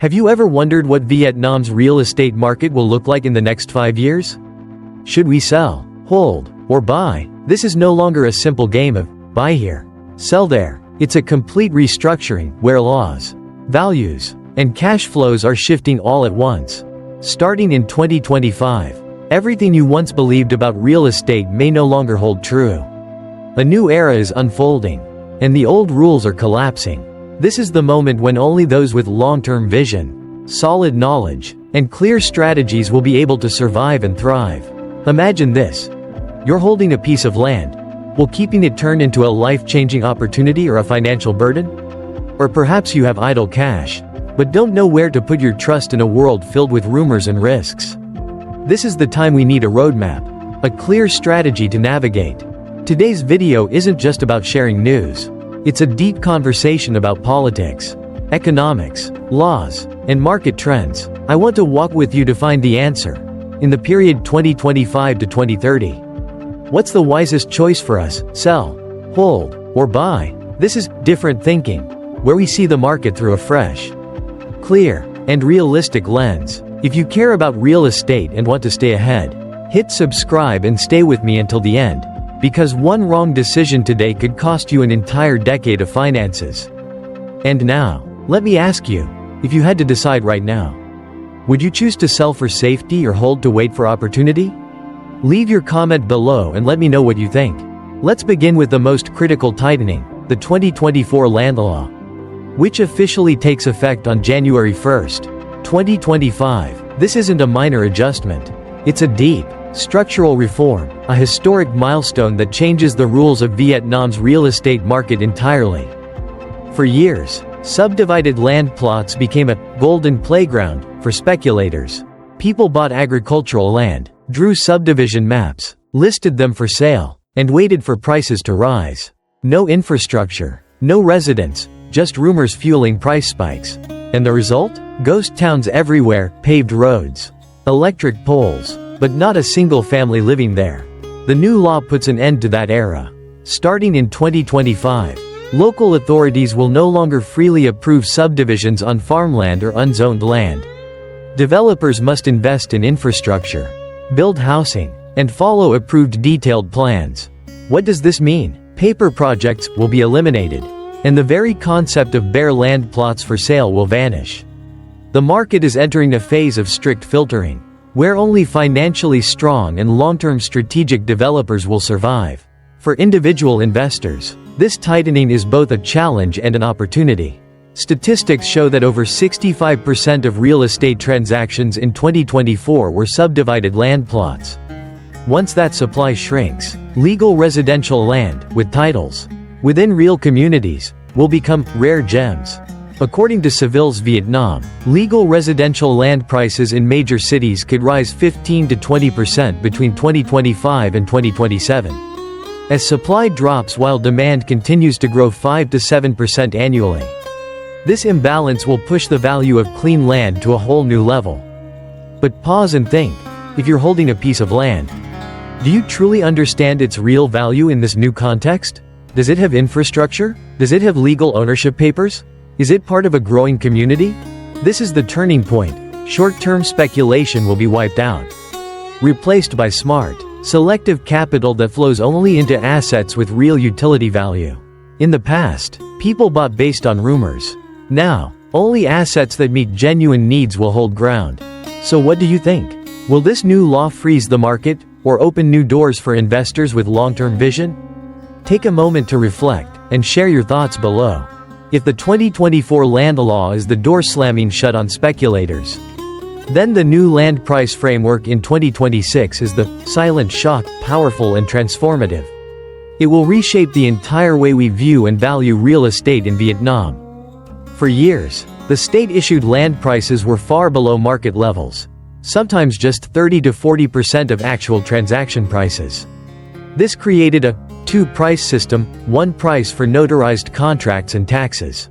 Have you ever wondered what Vietnam's real estate market will look like in the next 5 years? Should we sell, hold, or buy? This is no longer a simple game of buy here, sell there. It's a complete restructuring where laws, values, and cash flows are shifting all at once. Starting in 2025, everything you once believed about real estate may no longer hold true. A new era is unfolding, and the old rules are collapsing. This is the moment when only those with long-term vision, solid knowledge, and clear strategies will be able to survive and thrive. Imagine this. You're holding a piece of land. Will keeping it turn into a life-changing opportunity or a financial burden? Or perhaps you have idle cash, but don't know where to put your trust in a world filled with rumors and risks. This is the time we need a roadmap, a clear strategy to navigate. Today's video isn't just about sharing news. It's a deep conversation about politics, economics, laws, and market trends. I want to walk with you to find the answer. In the period 2025 to 2030, what's the wisest choice for us? Sell, hold, or buy? This is different thinking, where we see the market through a fresh, clear, and realistic lens. If you care about real estate and want to stay ahead, hit subscribe and stay with me until the end. Because one wrong decision today could cost you an entire decade of finances. And now, let me ask you, if you had to decide right now, would you choose to sell for safety or hold to wait for opportunity? Leave your comment below and let me know what you think. Let's begin with the most critical tightening, the 2024 Land Law, which officially takes effect on January 1st, 2025. This isn't a minor adjustment. It's a deep, structural reform, a historic milestone that changes the rules of Vietnam's real estate market entirely. For years, subdivided land plots became a golden playground for speculators. People bought agricultural land, drew subdivision maps, listed them for sale, and waited for prices to rise. No infrastructure, no residents, just rumors fueling price spikes. And the result? Ghost towns everywhere, paved roads, electric poles, but not a single family living there. The new law puts an end to that era. Starting in 2025, local authorities will no longer freely approve subdivisions on farmland or unzoned land. Developers must invest in infrastructure, build housing, and follow approved detailed plans. What does this mean? Paper projects will be eliminated, and the very concept of bare land plots for sale will vanish. The market is entering a phase of strict filtering, where only financially strong and long-term strategic developers will survive. For individual investors, this tightening is both a challenge and an opportunity. Statistics show that over 65% of real estate transactions in 2024 were subdivided land plots. Once that supply shrinks, legal residential land, with titles, within real communities, will become rare gems. According to Civil's Vietnam, legal residential land prices in major cities could rise 15 to 20% between 2025 and 2027. As supply drops while demand continues to grow 5 to 7% annually. This imbalance will push the value of clean land to a whole new level. But pause and think, if you're holding a piece of land, do you truly understand its real value in this new context? Does it have infrastructure? Does it have legal ownership papers? Is it part of a growing community? This is the turning point. Short-term speculation will be wiped out, replaced by smart, selective capital that flows only into assets with real utility value. In the past, people bought based on rumors. Now, only assets that meet genuine needs will hold ground. So what do you think? Will this new law freeze the market, or open new doors for investors with long-term vision? Take a moment to reflect, and share your thoughts below. If the 2024 Land Law is the door slamming shut on speculators, then the new land price framework in 2026 is the silent shock, powerful and transformative. It will reshape the entire way we view and value real estate in Vietnam. For years, the state-issued land prices were far below market levels, sometimes just 30 to 40% of actual transaction prices. This created a two-price system, one price for notarized contracts and taxes,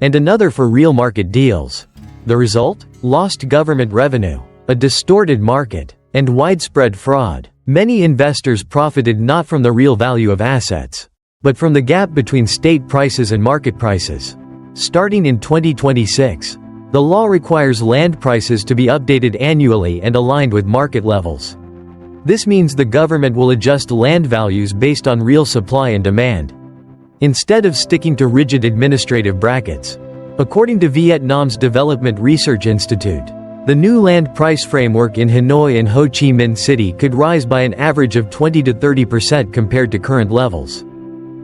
and another for real market deals. The result? Lost government revenue, a distorted market, and widespread fraud. Many investors profited not from the real value of assets, but from the gap between state prices and market prices. Starting in 2026, The law requires land prices to be updated annually and aligned with market levels. This means the government will adjust land values based on real supply and demand, instead of sticking to rigid administrative brackets. According to Vietnam's Development Research Institute, the new land price framework in Hanoi and Ho Chi Minh City could rise by an average of 20 to 30% compared to current levels,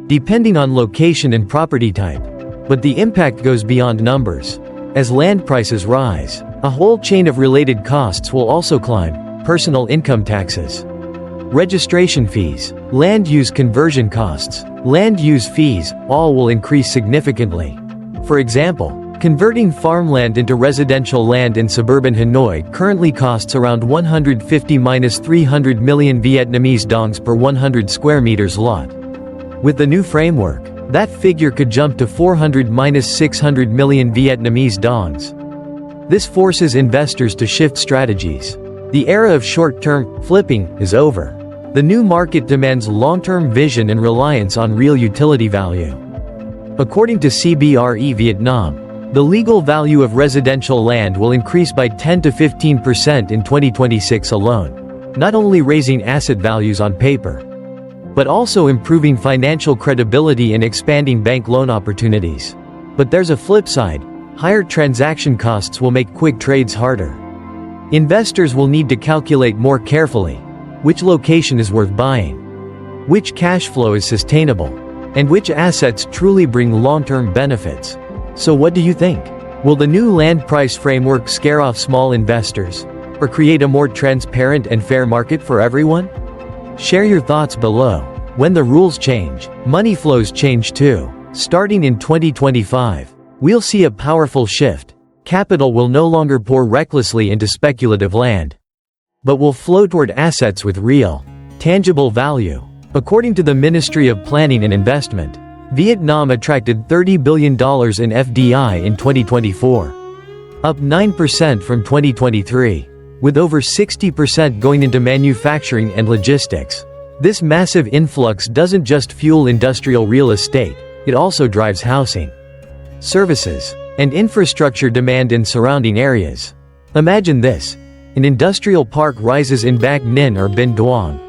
depending on location and property type. But the impact goes beyond numbers. As land prices rise, a whole chain of related costs will also climb: personal income taxes, registration fees, land use conversion costs, land use fees, all will increase significantly. For example, converting farmland into residential land in suburban Hanoi currently costs around 150–300 million Vietnamese dongs per 100 square meters lot. With the new framework, that figure could jump to 400–600 million Vietnamese dongs. This forces investors to shift strategies. The era of short-term flipping is over. The new market demands long-term vision and reliance on real utility value. According to CBRE Vietnam, the legal value of residential land will increase by 10 to 15% in 2026 alone, not only raising asset values on paper, but also improving financial credibility and expanding bank loan opportunities. But there's a flip side. Higher transaction costs will make quick trades harder. Investors will need to calculate more carefully which location is worth buying, which cash flow is sustainable, and which assets truly bring long-term benefits. So what do you think? Will the new land price framework scare off small investors, or create a more transparent and fair market for everyone? Share your thoughts below. When the rules change, money flows change too. Starting in 2025, we'll see a powerful shift. Capital will no longer pour recklessly into speculative land, but will flow toward assets with real, tangible value. According to the Ministry of Planning and Investment, Vietnam attracted $30 billion in FDI in 2024, up 9% from 2023, with over 60% going into manufacturing and logistics. This massive influx doesn't just fuel industrial real estate, it also drives housing, services, and infrastructure demand in surrounding areas. Imagine this: an industrial park rises in Bac Ninh or Binh Duong.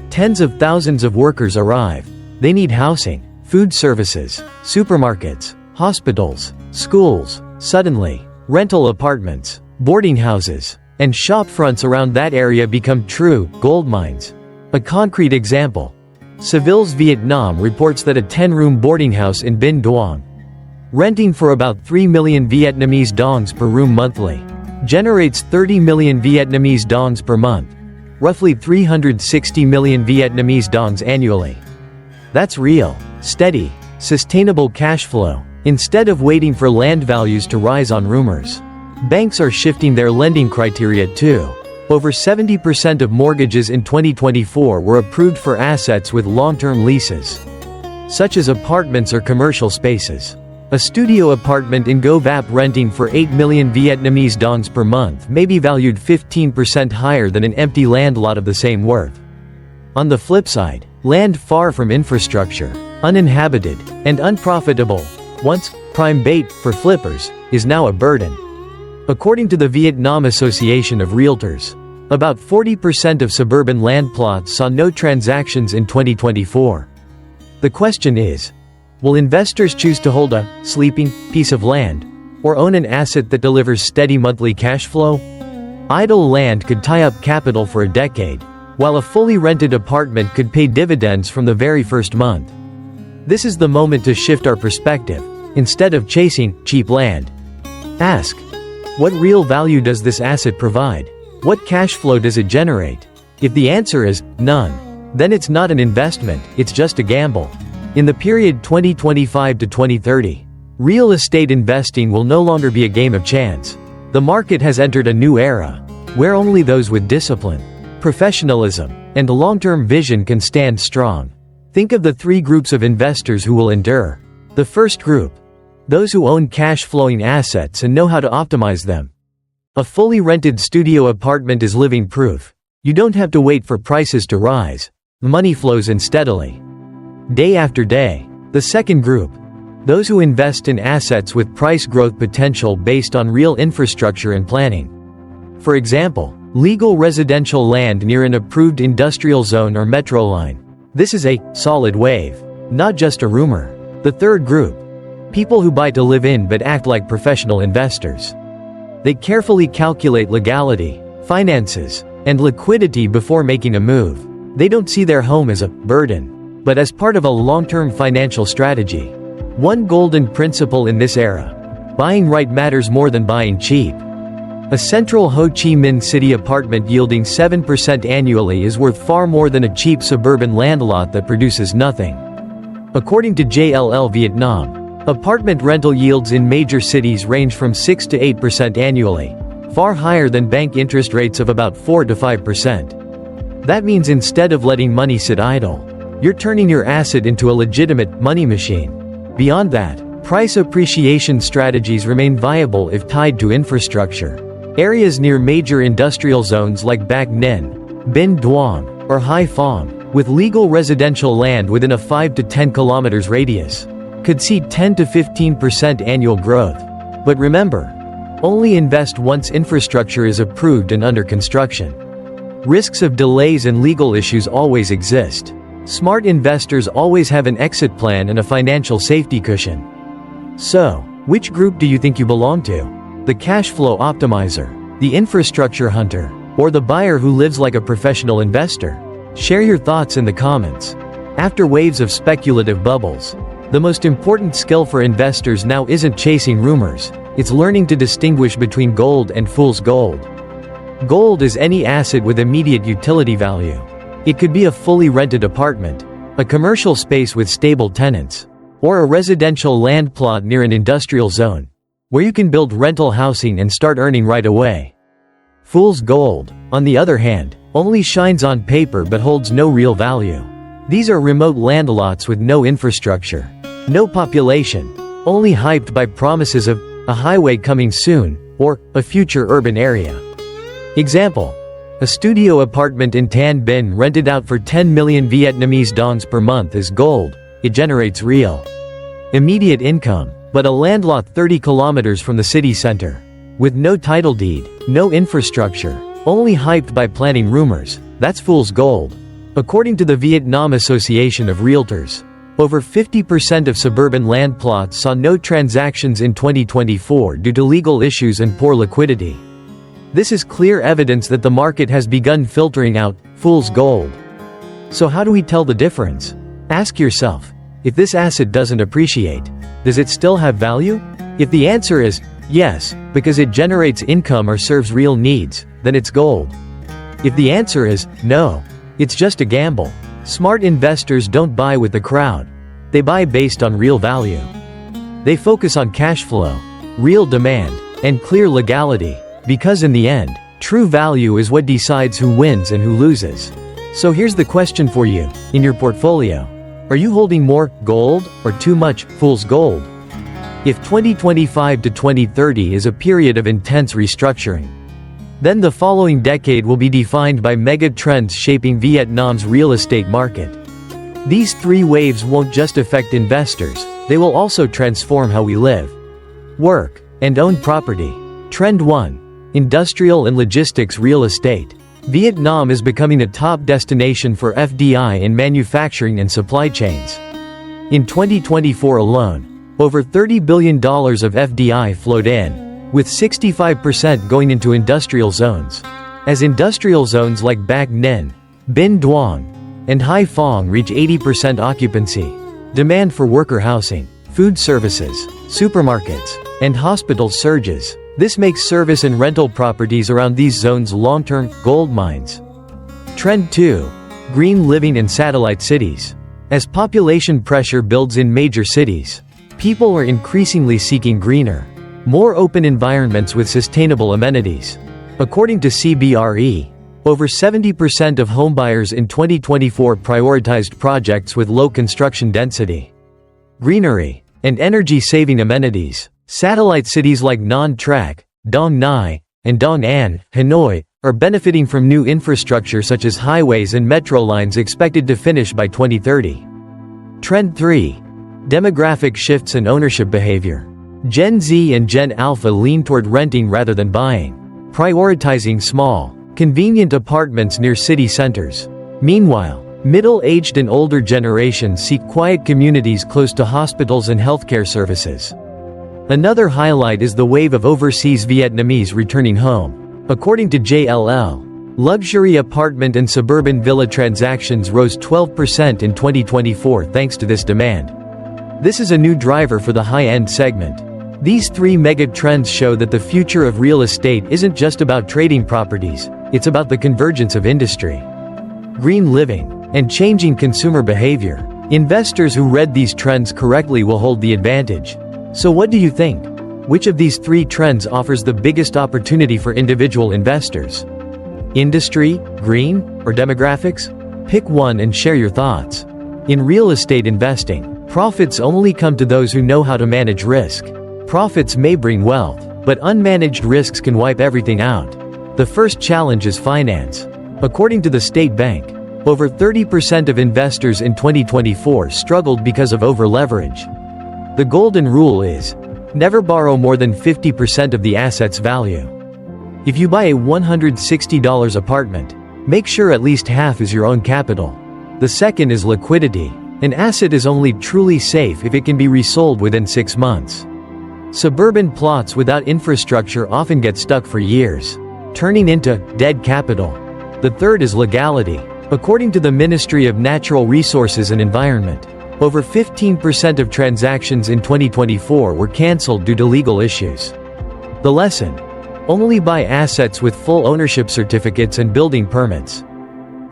Tens of thousands of workers arrive. They need housing, food services, supermarkets, hospitals, schools. Suddenly, rental apartments, boarding houses, and shop fronts around that area become true gold mines. A concrete example: Civil's Vietnam reports that a 10-room boarding house in Binh Duong, renting for about 3 million Vietnamese dongs per room monthly, generates 30 million Vietnamese dongs per month, roughly 360 million Vietnamese dongs annually. That's real, steady, sustainable cash flow. Instead of waiting for land values to rise on rumors, banks are shifting their lending criteria too. Over 70% of mortgages in 2024 were approved for assets with long-term leases, such as apartments or commercial spaces. A studio apartment in Go Vap renting for 8 million Vietnamese dongs per month may be valued 15% higher than an empty land lot of the same worth. On the flip side, land far from infrastructure, uninhabited, and unprofitable, once prime bait for flippers, is now a burden. According to the Vietnam Association of Realtors, about 40% of suburban land plots saw no transactions in 2024. The question is, will investors choose to hold a sleeping piece of land, or own an asset that delivers steady monthly cash flow? Idle land could tie up capital for a decade, while a fully rented apartment could pay dividends from the very first month. This is the moment to shift our perspective. Instead of chasing cheap land, ask, what real value does this asset provide? What cash flow does it generate? If the answer is none, then it's not an investment, it's just a gamble. In the period 2025 to 2030, real estate investing will no longer be a game of chance. The market has entered a new era, where only those with discipline, professionalism, and long-term vision can stand strong. Think of the three groups of investors who will endure. The first group: those who own cash-flowing assets and know how to optimize them. A fully rented studio apartment is living proof. You don't have to wait for prices to rise. Money flows in steadily, day after day. The second group: Those who invest in assets with price growth potential based on real infrastructure and planning. For example, legal residential land near an approved industrial zone or metro line. This is a solid wave, not just a rumor. The third group. People who buy to live in but act like professional investors. They carefully calculate legality, finances, and liquidity before making a move. They don't see their home as a burden, but as part of a long-term financial strategy. One golden principle in this era: buying right matters more than buying cheap. A central Ho Chi Minh City apartment yielding 7% annually is worth far more than a cheap suburban land lot that produces nothing. According to JLL Vietnam, apartment rental yields in major cities range from 6 to 8% annually, far higher than bank interest rates of about 4 to 5%. That means instead of letting money sit idle, you're turning your asset into a legitimate money machine. Beyond that, price appreciation strategies remain viable if tied to infrastructure. Areas near major industrial zones like Bac Ninh, Binh Duong, or Hai Phong, with legal residential land within a 5 to 10 kilometers radius, could see 10 to 15% annual growth. But remember, only invest once infrastructure is approved and under construction. Risks of delays and legal issues always exist. Smart investors always have an exit plan and a financial safety cushion. So, which group do you think you belong to? The cash flow optimizer, the infrastructure hunter, or the buyer who lives like a professional investor? Share your thoughts in the comments. After waves of speculative bubbles, the most important skill for investors now isn't chasing rumors, it's learning to distinguish between gold and fool's gold. Gold is any asset with immediate utility value. It could be a fully rented apartment, a commercial space with stable tenants, or a residential land plot near an industrial zone, where you can build rental housing and start earning right away. Fool's gold, on the other hand, only shines on paper but holds no real value. These are remote land lots with no infrastructure, no population, only hyped by promises of a highway coming soon, or a future urban area. Example: a studio apartment in Tan Binh rented out for 10 million Vietnamese dongs per month is gold. It generates real, immediate income, but a land lot 30 kilometers from the city center, with no title deed, no infrastructure, only hyped by planning rumors, that's fool's gold. According to the Vietnam Association of Realtors, over 50% of suburban land plots saw no transactions in 2024 due to legal issues and poor liquidity. This is clear evidence that the market has begun filtering out fool's gold. So how do we tell the difference? Ask yourself, if this asset doesn't appreciate, does it still have value? If the answer is yes, because it generates income or serves real needs, then it's gold. If the answer is no, it's just a gamble. Smart investors don't buy with the crowd. They buy based on real value. They focus on cash flow, real demand, and clear legality, because in the end, true value is what decides who wins and who loses. So here's the question for you, in your portfolio. Are you holding more gold or too much fool's gold? If 2025 to 2030 is a period of intense restructuring, then the following decade will be defined by mega trends shaping Vietnam's real estate market. These three waves won't just affect investors, they will also transform how we live, work, and own property. Trend 1. Industrial and logistics real estate. Vietnam is becoming a top destination for FDI in manufacturing and supply chains. In 2024 alone, over $30 billion of FDI flowed in, with 65% going into industrial zones. As industrial zones like Bac Ninh, Binh Duong, and Hai Phong reach 80% occupancy, demand for worker housing, food services, supermarkets, and hospitals surges. This makes service and rental properties around these zones long-term gold mines. Trend 2. Green living in satellite cities. As population pressure builds in major cities, people are increasingly seeking greener, more open environments with sustainable amenities. According to CBRE, over 70% of homebuyers in 2024 prioritized projects with low construction density, greenery, and energy-saving amenities. Satellite cities like Nha Trang, Dong Nai, and Dong An, Hanoi, are benefiting from new infrastructure such as highways and metro lines expected to finish by 2030. Trend 3. Demographic shifts and ownership behavior. Gen Z and Gen Alpha lean toward renting rather than buying, prioritizing small, convenient apartments near city centers. Meanwhile, middle-aged and older generations seek quiet communities close to hospitals and healthcare services. Another highlight is the wave of overseas Vietnamese returning home. According to JLL, luxury apartment and suburban villa transactions rose 12% in 2024 thanks to this demand. This is a new driver for the high-end segment. These three mega trends show that the future of real estate isn't just about trading properties, it's about the convergence of industry, green living, and changing consumer behavior. Investors who read these trends correctly will hold the advantage. So what do you think? Which of these three trends offers the biggest opportunity for individual investors? Industry, green, or demographics? Pick one and share your thoughts. In real estate investing, profits only come to those who know how to manage risk. Profits may bring wealth, but unmanaged risks can wipe everything out. The first challenge is finance. According to the State Bank, over 30% of investors in 2024 struggled because of over-leverage. The golden rule is, never borrow more than 50% of the asset's value. If you buy a $160 apartment, make sure at least half is your own capital. The second is liquidity. An asset is only truly safe if it can be resold within 6 months. Suburban plots without infrastructure often get stuck for years, turning into dead capital. The third is legality. According to the Ministry of Natural Resources and Environment, over 15% of transactions in 2024 were cancelled due to legal issues. The lesson: only buy assets with full ownership certificates and building permits.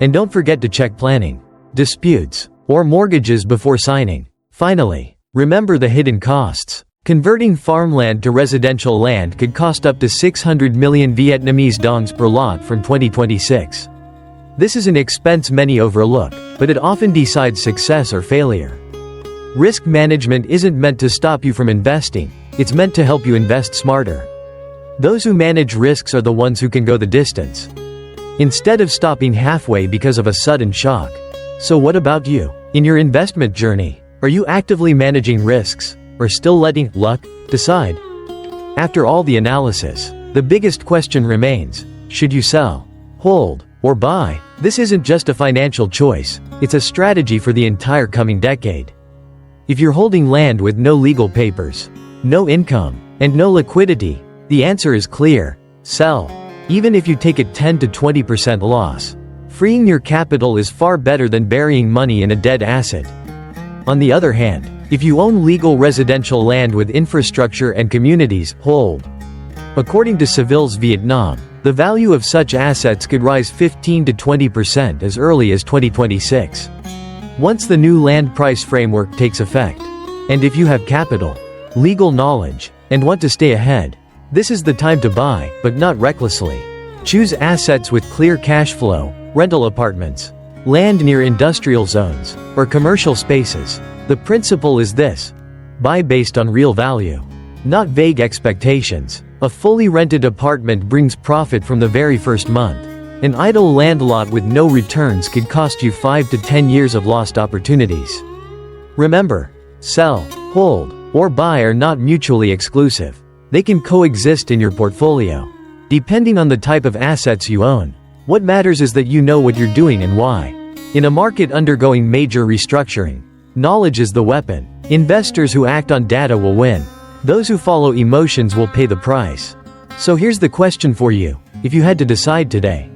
And don't forget to check planning, disputes, or mortgages before signing. Finally, remember the hidden costs. Converting farmland to residential land could cost up to 600 million Vietnamese dongs per lot from 2026. This is an expense many overlook, but it often decides success or failure. Risk management isn't meant to stop you from investing, it's meant to help you invest smarter. Those who manage risks are the ones who can go the distance, instead of stopping halfway because of a sudden shock. So what about you? In your investment journey, are you actively managing risks, or still letting luck decide? After all the analysis, the biggest question remains: should you sell, hold, or buy? This isn't just a financial choice, it's a strategy for the entire coming decade. If you're holding land with no legal papers, no income, and no liquidity, the answer is clear: sell. Even if you take a 10 to 20% loss, freeing your capital is far better than burying money in a dead asset. On the other hand, if you own legal residential land with infrastructure and communities, hold. According to Civil's Vietnam, the value of such assets could rise 15 to 20% as early as 2026. Once the new land price framework takes effect. And if you have capital, legal knowledge, and want to stay ahead, this is the time to buy, but not recklessly. Choose assets with clear cash flow, rental apartments, land near industrial zones, or commercial spaces. The principle is this: buy based on real value, not vague expectations. A fully rented apartment brings profit from the very first month. An idle land lot with no returns could cost you 5 to 10 years of lost opportunities. Remember, sell, hold, or buy are not mutually exclusive. They can coexist in your portfolio, depending on the type of assets you own. What matters is that you know what you're doing and why. In a market undergoing major restructuring, knowledge is the weapon. Investors who act on data will win. Those who follow emotions will pay the price. So here's the question for you. If you had to decide today,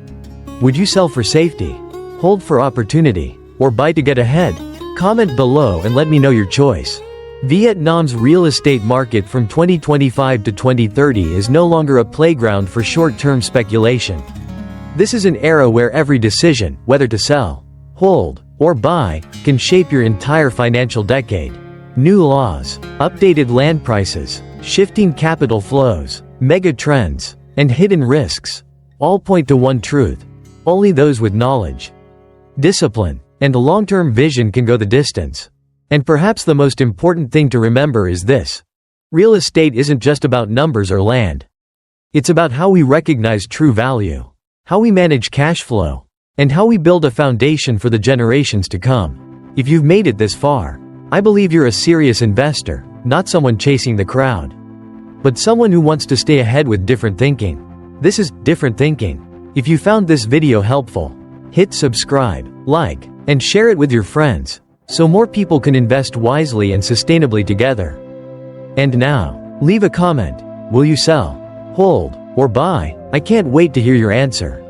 would you sell for safety, hold for opportunity, or buy to get ahead? Comment below and let me know your choice. Vietnam's real estate market from 2025 to 2030 is no longer a playground for short-term speculation. This is an era where every decision, whether to sell, hold, or buy, can shape your entire financial decade. New laws, updated land prices, shifting capital flows, mega trends, and hidden risks all point to one truth: only those with knowledge, discipline, and a long-term vision can go the distance. And perhaps the most important thing to remember is this: real estate isn't just about numbers or land. It's about how we recognize true value, how we manage cash flow, and how we build a foundation for the generations to come. If you've made it this far, I believe you're a serious investor, not someone chasing the crowd, but someone who wants to stay ahead with different thinking. This is Different Thinking. If you found this video helpful, hit subscribe, like, and share it with your friends, so more people can invest wisely and sustainably together. And now, leave a comment. Will you sell, hold, or buy? I can't wait to hear your answer.